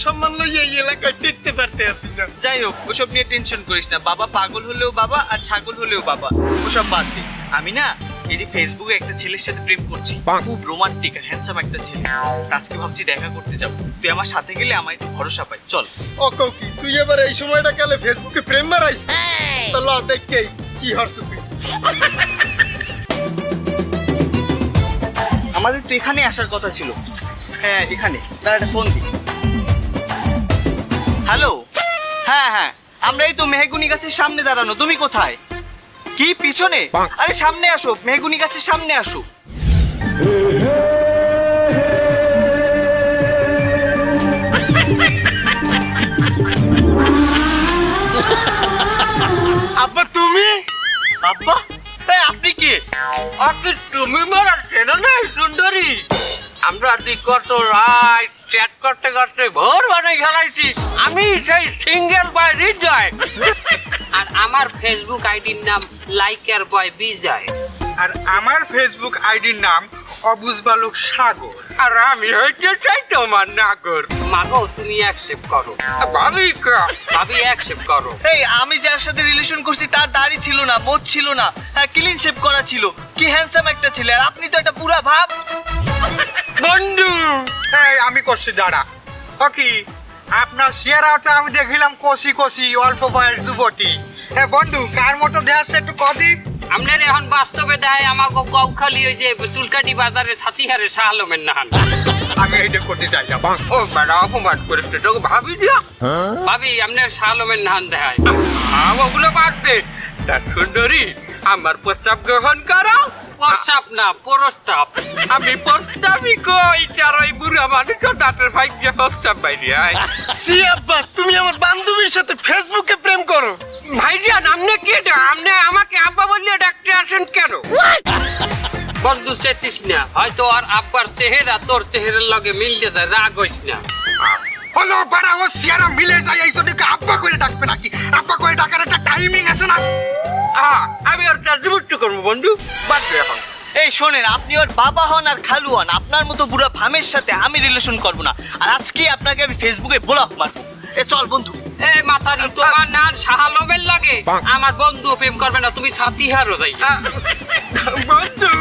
সম্মান লইয়া এই এলাকায় টিকতে পারতে আসি না। যাই হোক, ওসব নিয়ে টেনশন করিস না। বাবা পাগল হলেও বাবা, আর ছাগল হলেও বাবা, ওসব বাদ দে। আমি না এই যে ফেসবুকে একটা ছেলের সাথে প্রেম করছি, খুব রোমান্টিক আর হ্যান্ডসাম একটা ছেলে। আজকে ভাবছি দেখা করতে যাব, তুই আমার সাথে গেলে আমার একটু ভরসা পাই, চল। ও কৌকি, তুই এবার এই সময়টা কালে ফেসবুকে প্রেম মারাইস? তো ল দেখকে কি হরছ তুই। আমাদের তো এখানে আসার কথা ছিল। হ্যাঁ এখানে, তার একটা ফোন দি। হ্যালো, হ্যাঁ হ্যাঁ, আমরা এই তো মেহগুনি গাছের সামনে দাঁড়ানো। তুমি কোথায়? কি পিছনে? আরে সামনে আসো, মেহগুনি গাছের সামনে আসো। আব্বা তুমি? আব্বা আপনি কি? আকি তুমি মারা চেনো না সুন্দরী? আমরা কত রাত চ্যাট করতে করতে ভোর বানাই খেলাইছি। আমি সেই সিঙ্গেল বয় হৃদয়। আর আমার ফেসবুক আইডির নাম লাইকার বয় বিজয়। আর আমার ফেসবুক আইডির নাম অবুজ বালক সাগর। আর আমি হইতে চাই তোমার নাগর। মাগো তুমি অ্যাকসেপ্ট করো। ভাবি ভাবি অ্যাকসেপ্ট করো। এই আমি যার সাথে রিলেশন করছি তার দাড়ি ছিল না, মোচ ছিল না, হ্যাঁ ক্লিন শেভ করা ছিল, কি হ্যান্ডসাম একটা ছেলে। আর আপনি তো একটা পুরা ভাব। বন্ধু হ্যাঁ আমি করছি দাঁড়া। কি আপনার চেহারাটা আমি দেখিলাম কষি কষি অল্প বয়স যুবতী। হ্যাঁ বন্ধু কার মতো দেখাচ্ছে একটু কদি? আপনার এখন বাস্তবে দেয় আমাকে কৌখালি ওই যে চুলকাটি বাজারে ছাতিহারে শাহ আলমের নাহান। আমি এইটা করতে চাইলাম। ও বেড়া অপমান করিস তো, তোকে ভাবি দিয়া। ভাবি আপনার শাহ আলমের নাহান দেখায়। ওগুলো বাদ দে। তা সুন্দরী আমার প্রস্তাব গ্রহণ করো। প্রস্তাব না প্রস্তাব। আমি প্রস্তাবই কই, তার ওই বুড়া মানুষ দাঁতের ভাগ্যে প্রস্তাব বাইরে আয়। সি আব্বা, তুমি আমার বান্ধবীর সাথে ফেসবুকে প্রেম করো? ভাইজান আপনি কি আপনি আমাকে আব্বা বললে ডাকতে আসেন কেন? বন্ধু চেতিস না, হয়তো আর আব্বার চেহারা তোর চেহারার লগে মিলতে যায়, রাগ হইস না। হলো বাড়া ও চেহারা মিলে যায় এই জন্য আব্বা করে ডাকবে নাকি? আব্বা করে ডাকার একটা টাইমিং আছে না? আমি আর তার জীবনটা করবো বন্ধু, বাদ দে এখন। এই শোনেন, আপনি ওর বাবা হন আর খালু হন, আপনার মতো বুড়া ভামের সাথে আমি রিলেশন করব না। আর আজকে আপনাকে আমি ফেসবুকে ব্লক মারবো। এ চল বন্ধু। এই মাথারি, তোমার নাম শাহ আলমের লাগে আমার বন্ধু প্রেম করবে না, তুমি ছাতিহারও যাই। বন্ধু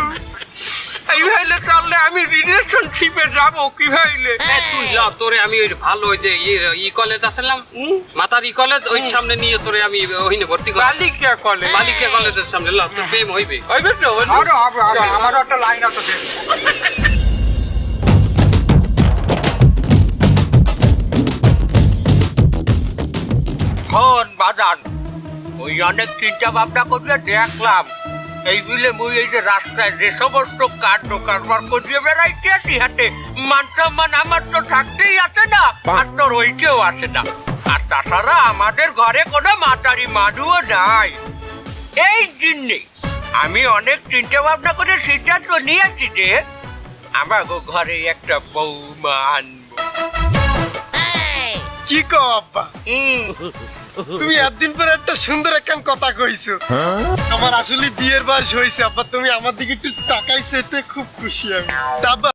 এই ভাইলে চললে আমি রিলেশনশিপে যাবো কি ভাইলে? তুই যা, তোরে আমি ওই ভালো ওই যে ই কলেজ আসলাম, মাতার ই কলেজ, ওই সামনে নিয়ে তোরে আমি ওইনে ভর্তি করি। বালিকা কলেজ? বালিকা কলেজের সামনে ল, তোর প্রেম হইবে। হইবে তো বন্ধু? হবে হবে হবে, আমারও একটা লাইন আছে। ফোন বাজান ওই অনেক চিন্তা ভাবনা করলে দেখলাম এই বিলে মুই এই যে রাস্তায় যে সমস্ত কাণ্ড কারবার করিয়ে বেড়াইতে আছি হাতে মান সম্মান আমার তো থাকতেই আছে না, আর তোর ওইটাও আছে না। আর তাছাড়া আমাদের ঘরে কোনো মাতারি মানুষও নাই। এই জন্যে আমি অনেক চিন্তা ভাবনা করে সিদ্ধান্ত নিয়েছি যে আমার ঘরে একটা বৌমা আনবো। কি কো আব্বা? তুমি একদিন পরে একটা সুন্দর একখান কথা কইছো। আমার আসলে বিয়ের বয়স হয়েছে আব্বা, তুমি আমার দিকে একটু তাকাইছো, এতে খুব খুশি আমি। তা আব্বা